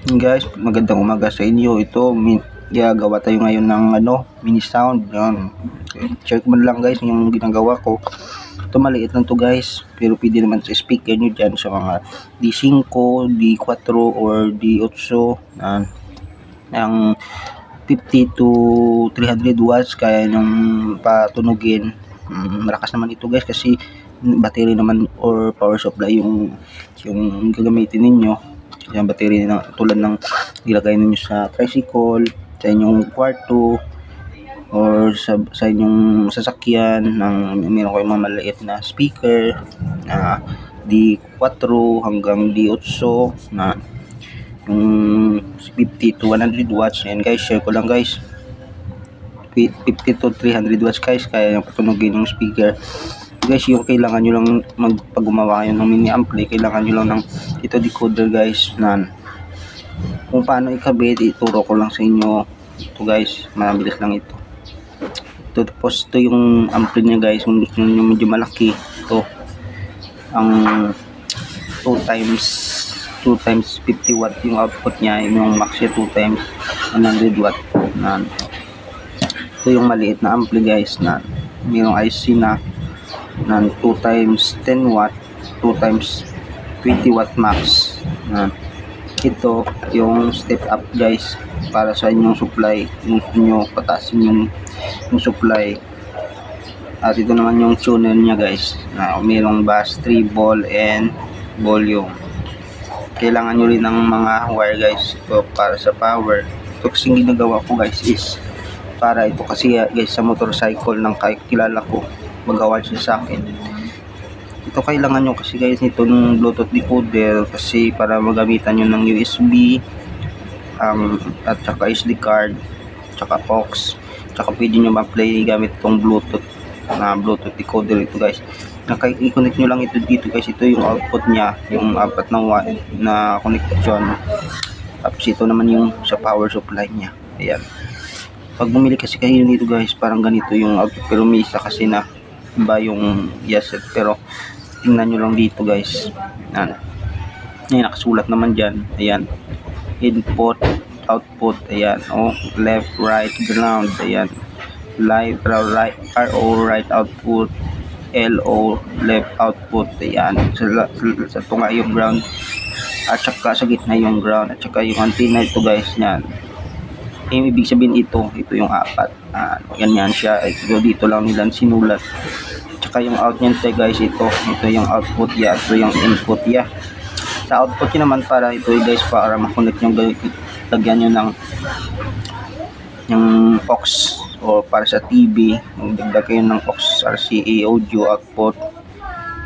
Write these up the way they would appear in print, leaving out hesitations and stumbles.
Guys, magandang umaga sa inyo. Ito, gagawa tayo ngayon ng mini sound. Yan. Check mo lang guys yung ginagawa ko. Ito maliit lang to guys, pero pwede naman sa speaker nyo dyan sa mga D5, D4 or D8. Yan. Ang 50 to 300 watts kaya nyong patunugin. Malakas naman ito guys kasi battery naman or power supply yung gagamitin ninyo. Yung battery na tulad ng ilagay ninyo sa tricycle, sa inyong kwarto, or sa inyong sasakyan ng meron kayong mga maliit na speaker na D4 hanggang D8 na yung 50 to 100 watts. Ayan guys, share ko lang guys. 50 to 300 watts guys, kaya yung patunugin yung speaker. Guys, yung kailangan nyo lang pag gumawa kayo ng mini ampli, kailangan nyo lang ng ito decoder guys, na kung paano ikabit, ituro ko lang sa inyo ito guys, mabilis lang ito. Tapos ito yung ampli nya guys, kung gusto nyo medyo malaki, ito ang 2 times 50 watt yung output nya, yung max nya 2 times 100 watt na. Ito yung maliit na ampli guys, na mayroong IC na 2 times 10 watt, 2 times 20 watt max. Ito yung step up guys, para sa inyong supply, gusto nyo pataasin yung supply. At ito naman yung tuner nya guys, na mayroong bass, treble and volume. Kailangan nyo rin ng mga wire guys, ito para sa power. Ito kasing ginagawa ko guys is para ito kasi guys sa motorcycle ng kilala ko, magawa siya sa akin. Ito kailangan nyo kasi guys nito ng Bluetooth decoder, kasi para magamitan nyo ng USB at saka SD card, saka aux, saka pwede nyo ma-play gamit itong Bluetooth decoder ito guys. I-connect nyo lang ito dito guys. Ito yung output nya, yung 4 na connection. Tapos ito naman yung sa power supply nya. Ayan. Pag bumili kasi kayo nito guys, parang ganito yung output, pero may isa kasi na ba yung yaset. Pero tingnan nyo lang dito guys, ayan, nakasulat naman dyan. Ayan, input, output, ayan, left, right, ground, ayan, live, right, RO, right output, LO, left output, ayan, sa tunga yung ground, at saka sa gitna yung ground, at saka yung antenna ito guys. Yan, ibig sabihin ito yung 4, ganyan siya. Ito dito lang nilang sinulat. Tsaka yung out niyan guys, ito yung output ya, ito yung input ya. Sa output niya naman, para ito guys, para makonect yung lagyan nyo ng yung aux, o para sa TV magdagdag kayo ng aux RCA audio output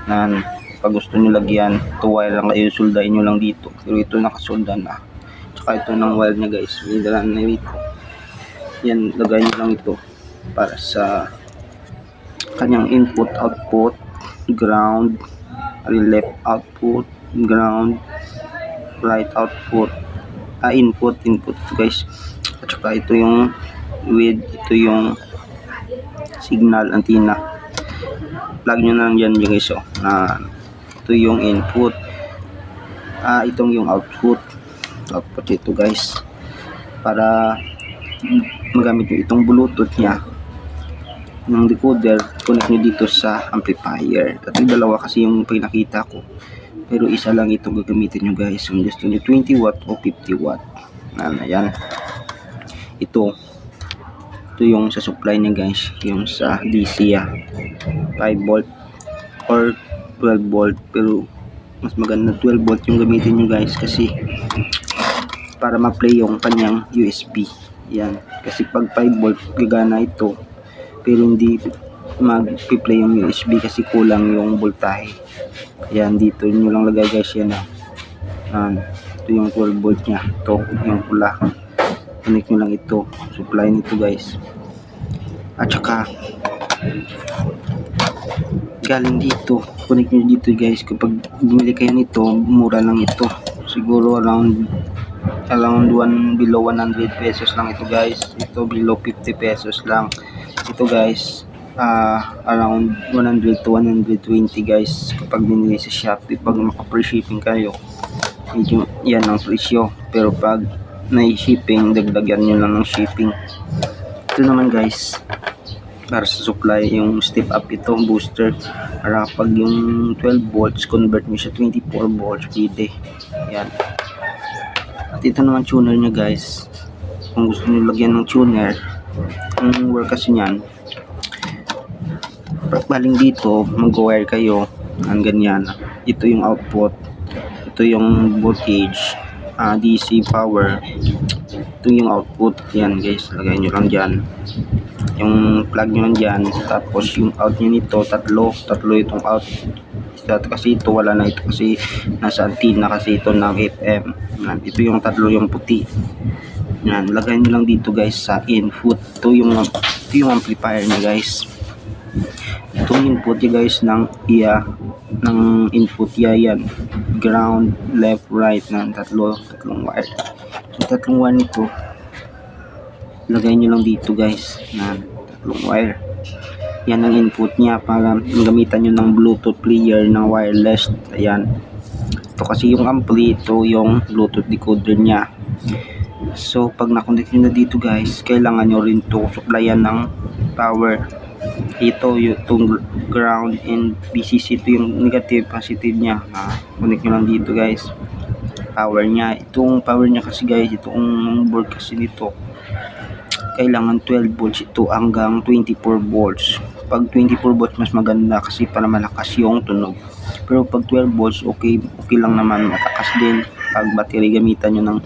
na pag gusto nyo lagyan. Ito wire lang kayo, suldain nyo lang dito, pero ito nakasulda na. Tsaka ito ng wire nya guys, may dalan na dito. Yan, lagay nyo lang ito para sa kanyang input, output, ground, left output, ground, right output, input guys. At saka ito yung ito yung signal antenna. Plug nyo na lang dyan guys. Ito yung input, itong yung output ito guys, para magamit nyo itong Bluetooth nya ng decoder, connect nyo dito sa amplifier. At yung dalawa kasi yung pinakita ko, pero isa lang itong gagamitin nyo guys kung gusto nyo 20 watt o 50 watt. Ayan, ito yung sa supply nya guys, yung sa DC 5 volt or 12 volt, pero mas maganda 12 volt yung gamitin nyo guys, kasi para ma-play yung kanyang USB. Yan, kasi pag 5 volt gagana ito, pero hindi mag-play yung USB kasi kulang yung voltahe. Yan, dito nyo lang lagay guys. Yan, ito yung 12 volt nya, ito yung pula, connect nyo lang ito, supply nito guys. At saka galing dito, connect nyo dito guys. Kapag bumili kayo nito, mura lang ito, siguro around below 100 pesos lang ito guys. Ito below 50 pesos lang ito guys. Around 100 to 120 guys kapag binili sa Shopee, pag maka-free shipping kayo. medyo yan ang presyo, pero pag na-shipping, dagdagan nyo lang ng shipping. Ito naman guys, para sa supply, yung step up ito, booster, para pag yung 12 volts convert mo siya 24 volts pwede. Yan. At ito naman tuner nya guys, kung gusto nyo lagyan ng tuner, ang work kasi nyan, baling dito mag-wire kayo ang ganyan. Ito yung output, ito yung voltage, DC power, ito yung output. Yan guys, lagay nyo lang dyan, yung plug nyo lang dyan, tapos yung out nyo nito, tatlo itong out. Kasi ito wala na, ito kasi nasa antenna kasi ito ng FM. Yan, ito yung tatlo yung puti. Yan, lagay nyo lang dito guys sa input. Ito yung amplifier nya guys. Itong input niya guys ng input niya, yan, ground, left, right, ng tatlong wire. So tatlong wire nito, lagay nyo lang dito guys, na tatlong wire. Yan ang input niya para gamitan nyo ng Bluetooth player ng wireless. Ayan, ito kasi yung ampli, ito yung Bluetooth decoder niya. So pag na-connect nyo na dito guys, kailangan nyo rin to supplyan ng power. Ito yung ground and VCC, ito yung negative, positive nya. Connect nyo lang dito guys, power nya. Itong power nya kasi guys, itong board kasi nito, kailangan 12 volts ito hanggang 24 volts. Pag 24 volts mas maganda kasi para malakas yung tunog. Pero pag 12 volts okay lang naman, matakas din. Pag battery, gamitan nyo ng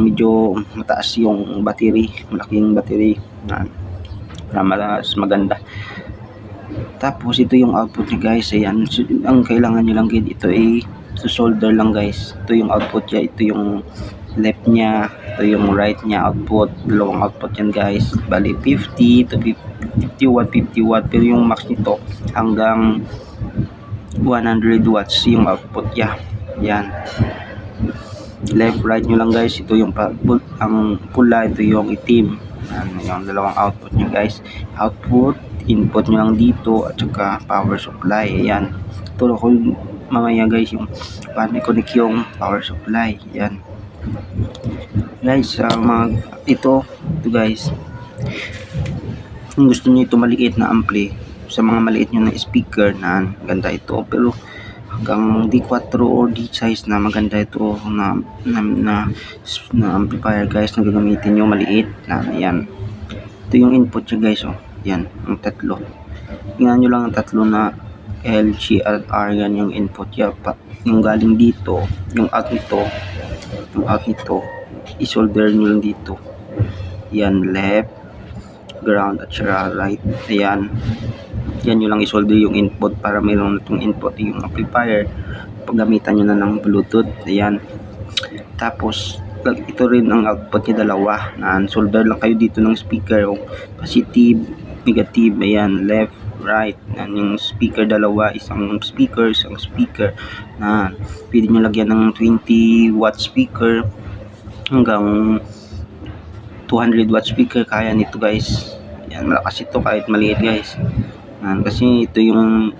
medyo mataas yung battery, malaking battery, para mas maganda. Tapos ito yung output niya guys. Ayan, ang kailangan nyo lang ito ay solder lang guys. Ito yung output niya, ito yung left nya, ito yung right nya output. Dalawang output yan guys, bali 50 to 50 watt, pero yung max nito hanggang 100 watts yung output niya. Yan, left right nyo lang guys. Ito yung ang pula, ito yung itim. Yung dalawang output nyo guys, output, input nyo lang dito, at saka power supply. Ayan, turo ko mamaya guys yung paano i-connect yung power supply. Yan guys, ito guys, kung gusto nyo ito maliit na ampli, sa mga maliit nyo na speaker, na ganda ito. Pero hanggang D4 or D size na maganda ito na amplifier guys, na gagamitin nyo maliit na. Yan, ito yung input nyo guys. Yan, ang tatlo, tingnan nyo lang ang tatlo na L, C, R. Yan yung input niya. Yung galing dito, yung out nito, isolder nyo lang dito. Yan, left, ground, at saka right. Ayan, yan nyo lang isolder yung input para mayroon itong input yung amplifier. Paggamitan nyo na ng Bluetooth. Ayan, tapos ito rin ang output niya, dalawa na solder lang kayo dito ng speaker, positive, negative. Ayan, left, right. Yan yung speaker, dalawa, isang speaker na pwede nyo lagyan ng 20 watt speaker hanggang 200 watt speaker, kaya nito guys. Yan, malakas ito kahit maliit guys. Kasi ito yung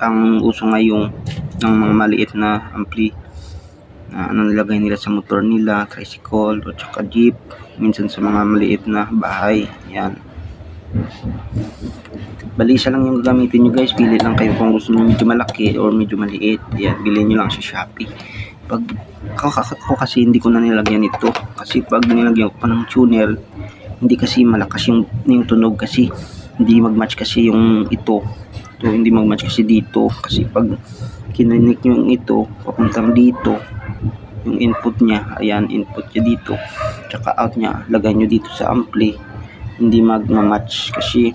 ang uso ngayon ng mga maliit na ampli na nilagay nila sa motor nila, tricycle at saka jeep, minsan sa mga maliit na bahay. Yan, bali isa lang yung gagamitin nyo guys. Pili lang kayo kung gusto nyo medyo malaki or medyo maliit. Yan, bilhin nyo lang sa Shopee. Pag ako kasi hindi ko na nilagyan ito, kasi pag nilagyan ko pa ng tuner, hindi kasi malakas yung tunog, kasi hindi magmatch kasi yung ito hindi magmatch kasi dito. Kasi pag kininik nyo yung ito papuntang dito, yung input nya, ayan, input nya dito, tsaka out nya, lagay nyo dito sa ampli, hindi magmamatch. Kasi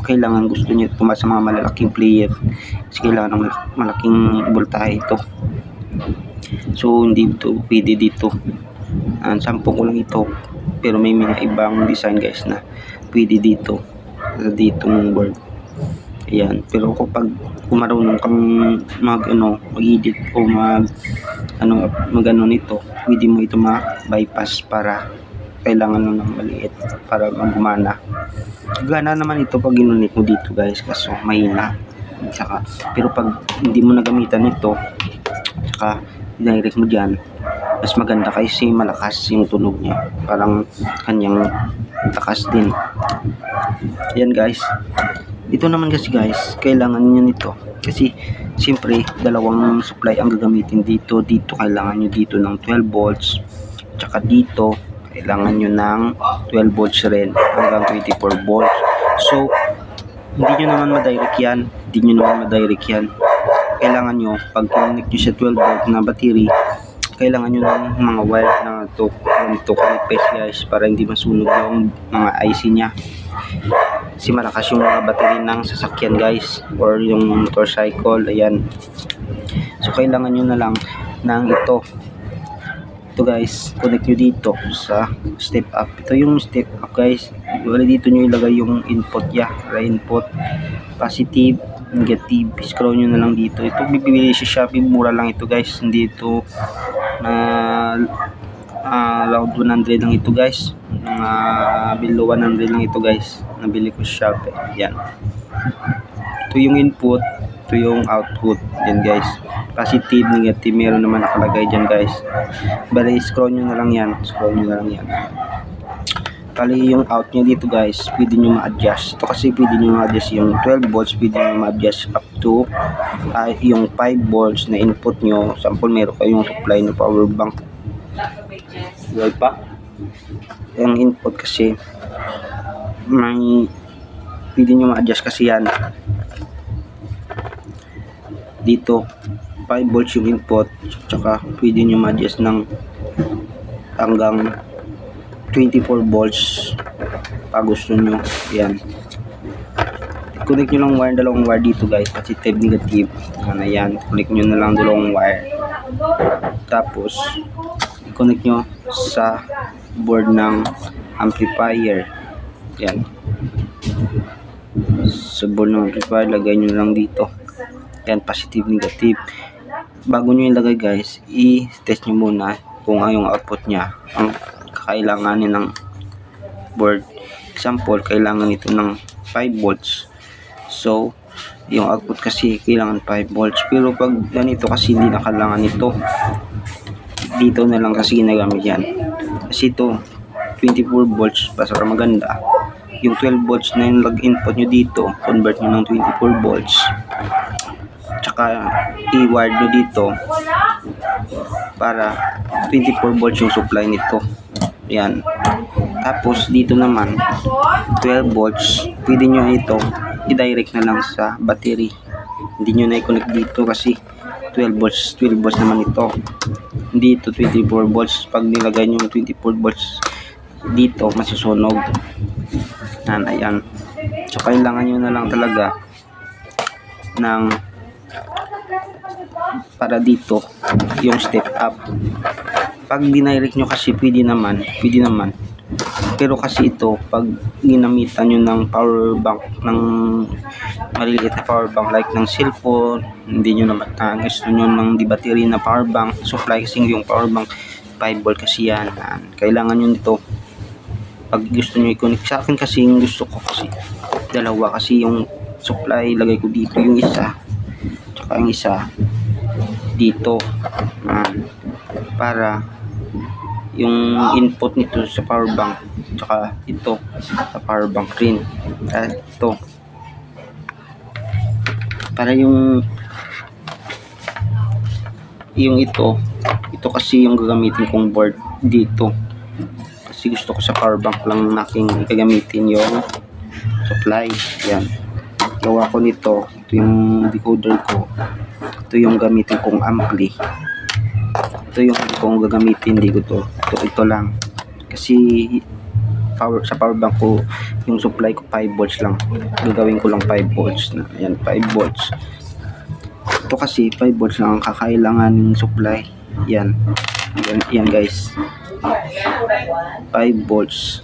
kailangan, gusto nyo ito sa mga malalaking player, kasi kailangan ng malaking voltahe ito. So hindi ito pwede dito. Sample ko lang ito, pero may mga ibang design guys na pwede dito mong board. Ayan, pero kung marunong kang mag-edit o mag nito, pwede mo ito ma-bypass, para kailangan mo ng maliit para magumana. Gana naman ito pag ginunit mo dito guys, kaso mahina. Pero pag hindi mo nagamitan ito, saka direct mo dyan, mas maganda kasi malakas yung tunog niya, parang kanyang lakas din. Ayan guys, ito naman kasi guys, kailangan nyo nito kasi siyempre dalawang supply ang gagamitin dito. Kailangan nyo dito ng 12 volts, tsaka dito kailangan nyo ng 12 volts rin hanggang 24 volts. So hindi nyo naman madirect yan. Kailangan nyo, pag connect nyo sa 12 volt na battery, kailangan nyo ng mga wire na to connect guys, para hindi masunog yung mga IC nya. Kasi malakas yung mga battery ng sasakyan guys, or yung motorcycle. Ayan, so kailangan nyo na lang ng ito guys, connect nyo dito sa step up. Ito yung step up guys, dito nyo ilagay yung input nya, input positive, negative, scroll nyo na lang dito. Ito bibili sa Shopee, mura lang ito guys, hindi ito loud 100 lang ito guys, below 100 lang ito guys, nabili ko sa Shopee. Yan, ito yung input, ito yung output. Yan guys, positive, negative, meron naman nakalagay dyan guys. Bali scroll nyo na lang yan, Kali yung out nyo dito guys, pwede nyo ma-adjust. Ito kasi pwede nyo ma-adjust yung 12 volts, pwede nyo ma-adjust up to yung 5 volts na input nyo. Sample, meron kayong supply na power bank. Well pa? Yung input kasi, pwede nyo ma-adjust kasi yan. Dito, 5 volts yung input, tsaka pwede nyo ma-adjust ng hanggang 24 volts pag gusto nyo. Yan, connect nyo lang wire, dalawang wire dito guys, positive, negative. Yan, connect nyo na lang dalawang wire, tapos connect nyo sa board ng amplifier. Yan, sa board ng amplifier, lagay nyo lang dito. Yan, positive, negative. Bago nyo ilagay guys, i-test nyo muna kung yung output nya ang kakailanganin ng board. Example, kailangan ito ng 5 volts, so yung output kasi kailangan 5 volts. Pero pag ganito kasi hindi na kailangan ito, dito na lang kasi ginagamit yan, kasi ito 24 volts para maganda. Yung 12 volts na yung input nyo dito, convert nyo ng 24 volts, tsaka i-wire nyo dito para 24 volts yung supply nito. Yan, tapos dito naman 12 volts, pwede nyo ito i-direct na lang sa battery, hindi nyo na i-connect dito kasi 12 volts naman ito, hindi ito 24 volts. Pag nilagay nyo 24 volts dito, masusunog. Ayan, so kailangan nyo na lang talaga ng para dito yung step up. Pag dinirect nyo kasi pwede naman, pero kasi ito pag ginamitan nyo ng power bank, ng maliliit na power bank like ng cellphone, hindi nyo naman gusto nyo ng di battery na power bank supply, kasi yung power bank 5 volt kasi yan. Kailangan nyo nito pag gusto nyo i-connect. Sa akin kasi yung gusto ko kasi dalawa, kasi yung supply lagay ko dito, yung isa tsaka yung isa dito, para yung input nito sa power bank, tsaka ito sa power bank rin. Ito para yung ito kasi yung gagamitin kong board dito, kasi gusto ko sa power bank lang naking gagamitin yung supply. Yan, gawa ko nito. Ito yung decoder ko, ito yung gamitin kong ampli, ito yung kung gagamitin, hindi ko ito lang kasi sa power bank ko yung supply ko 5 volts lang, gagawin ko lang 5 volts na. Ayan, 5 volts. Ito kasi 5 volts lang ang kakailangan supply. Yan guys, 5 volts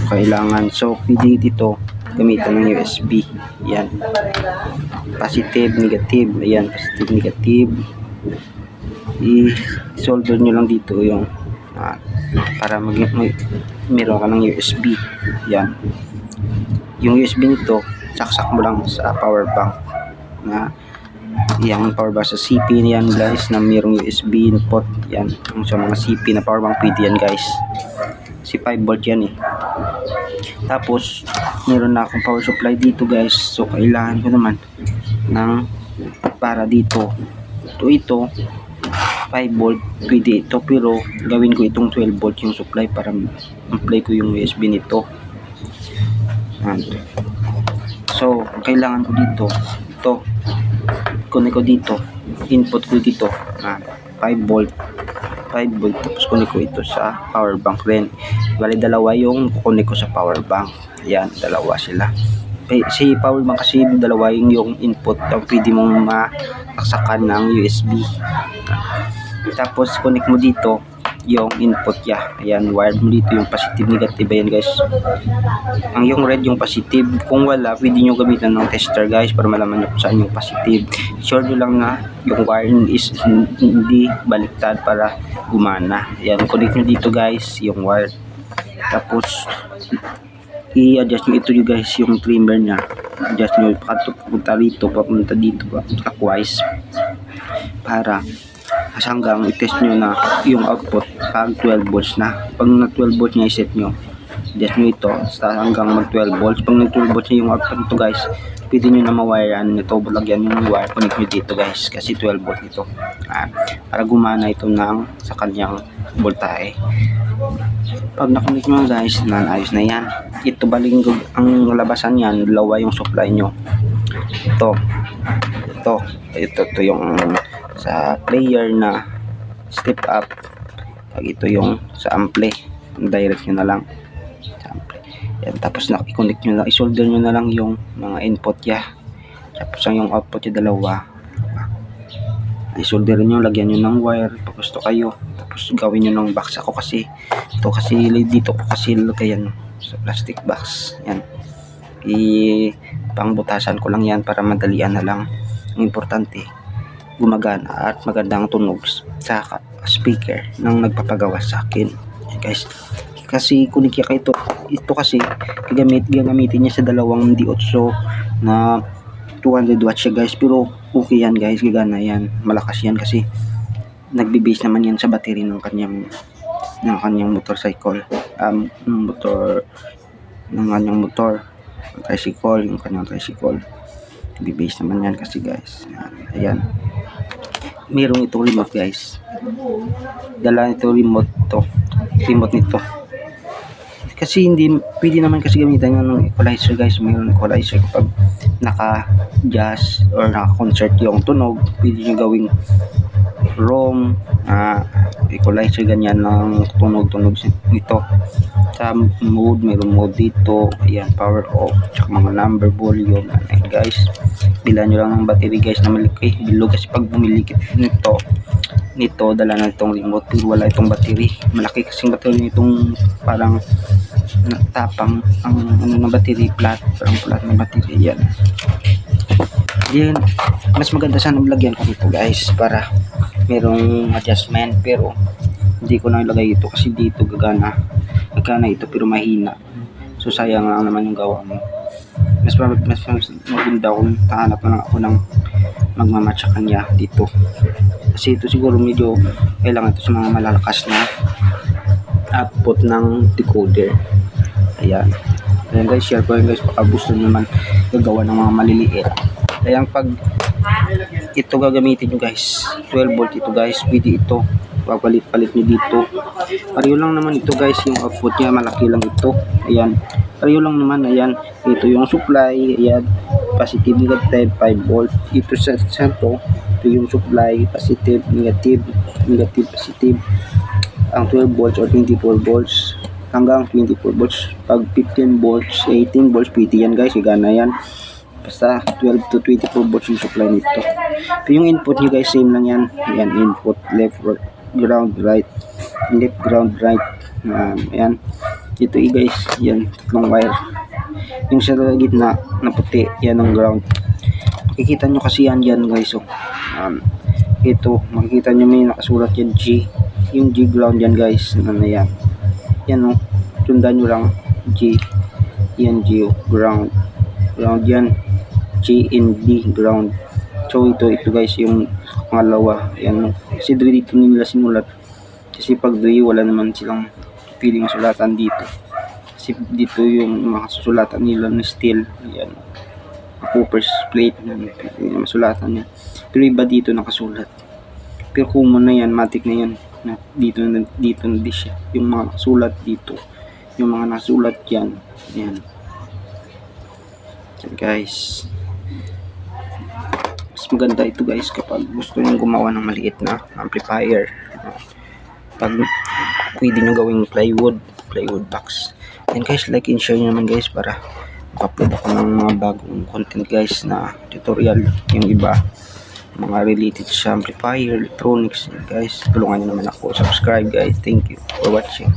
kailangan. So pwede dito gamitan ng USB. Yan, positive, negative. Ayan, positive, negative. I-solder nyo lang dito yung para meron ka ng USB. Yan, yung USB nito saksak mo lang sa power bank na Yang power bank sa CP yan guys, na mayroong USB input. Yan, yung sa mga CP na power bank pwede yan guys. Si 5 volt yan eh. Tapos meron na akong power supply dito guys. So kailangan ko naman ng para dito. Ito 5 volt pwede ito, pero gawin ko itong 12 volt yung supply para apply ko yung USB nito. So kailangan ko dito ito, kunin ko dito, input ko dito 5 volt tapos kunin ko ito sa power bank rin. Bali dalawa yung kunin ko sa power bank. Yan, dalawa sila. Si power bank kasi dalawa yung input ang pwede mong masaksakan ng USB. Tapos connect mo dito yung input ya. Ayan, wired mo dito yung positive negative. Ayan guys, ang yung red yung positive. Kung wala, pwede nyo gamitan ng tester guys para malaman nyo kung saan yung positive. Sure nyo lang na yung wire is hindi baliktad para gumana. Ayan, connect nyo dito guys yung wire. Tapos i-adjust nyo ito guys, yung trimmer nya. Adjust nyo papunta dito, papunta dito clockwise para hanggang i-test nyo na yung output pag 12 volts na. Pag na 12 volts nya i-set nyo, adjust nyo ito hanggang mag 12 volts. Pag nag 12 volts nya yung output nito guys, pwede nyo na mawirean ito, lagyan nyo ng wire, connect nyo dito guys kasi 12 volt ito para gumana ito sa kanyang voltahe. Pag nakunik nyo guys, ayos na yan. Ito baling ang labasan yan, dalawa yung supply nyo. Ito yung sa player na step up. Pag ito yung sa ampli, direct nyo na lang sa ampli. Yan, tapos i-connect nyo na, i-solder nyo na lang yung mga input ya. Tapos yung output yung dalawa, i-solder nyo, lagyan nyo ng wire pag gusto kayo. Tapos gawin nyo ng box. Ako kasi ito kasi dito ko kasi lagayan sa plastic box. Yan, pangbutasan ko lang yan para madalian na lang. Ang importante, gumagana at magandang tunog sa speaker ng nagpapagawa sa akin guys. Kasi kunikya ka ito kasi gagamitin niya sa dalawang D8 na 200 watts siya guys, pero okay yan guys, gagana yan, malakas yan kasi nagbe-base naman yan sa battery ng kanyang motorcycle, yung kanyang tricycle, nagbe-base naman yan kasi guys. Ayan, mayroong itong remote guys, dala ito remote nito kasi hindi pwede naman kasi gamitan ng equalizer guys. Mayroon equalizer kapag naka-jazz or naka-concert yung tunog, pwede nyo gawing ROM, equalizer ganyan ng tunog nito. Sa mode, mayroon mode dito. Ayan, power off, tsaka mga number, volume. Ayan guys, bilan nyo lang ng battery guys na malaki, bilog kasi pag bumili nito dala na itong remote pero wala itong battery. Malaki kasing battery nitong parang tapang ang ng battery, parang flat na battery. Yan, mas maganda sana lagyan ko dito guys para merong adjustment, pero hindi ko na ilagay ito kasi dito gagana ito pero mahina. So sayang lang naman yung gawa mo. Mas maganda kung tahanap na lang ako ng magmamatch sa kanya dito. Kasi ito siguro medyo kailangan ito sa mga malalakas na output ng decoder. Ayan guys, share ko yun guys, baka gusto naman gagawa ng mga maliliit. Ayan, pag ito gagamitin nyo guys, 12 volt ito guys, pwede ito papalit-palit nyo dito. Pareho lang naman ito guys, yung output nya malaki lang ito. Ayan, pareho lang naman. Ayan, ito yung supply. Ayan, positive, negative, 5 volt. Ito sa ito yung supply, positive, negative, positive. Ang 12 volts or 24 volts hanggang 24 volts. Pag 15 volts, 18 volts, pwede yan guys, gana yan. Basta 12 to 24 volts yung supply nito. So, yung input nyo guys, same lang yan. Ayan, input, left, ground, right, left, ground, right. Ayan, ito guys, yan, tatlong wire. Yung sa gitna na puti, yan ang ground. Makikita nyo kasi yan guys. So, ito, makikita nyo may nakasulat yan G. Yung G ground yan guys. Yan, yan tundan nyo lang G. Yan G, ground yan. G and D, ground. So ito guys yung pangalawa. Yan. Kasi dito nila sinulat. Kasi pag Dre wala naman silang piling sulatan dito. Kasi dito yung mga susulatan nila na steel. Yan. Copper's plate. Yan. Masulatan yan. Pero iba dito nakasulat. Pero common na yan. Matic na yan. Dito na di siya. Yung mga sulat dito. Yung mga nasulat yan. Yan. Yan guys. Mas maganda ito guys kapag gusto nyo gumawa ng maliit na amplifier. Pag pwede nyo gawing plywood box. And guys, like and share nyo naman guys para maka-upload ako ng mga bagong content guys na tutorial. Yung iba mga related sa amplifier, electronics. And guys, tulungan nyo naman ako. Subscribe guys. Thank you for watching.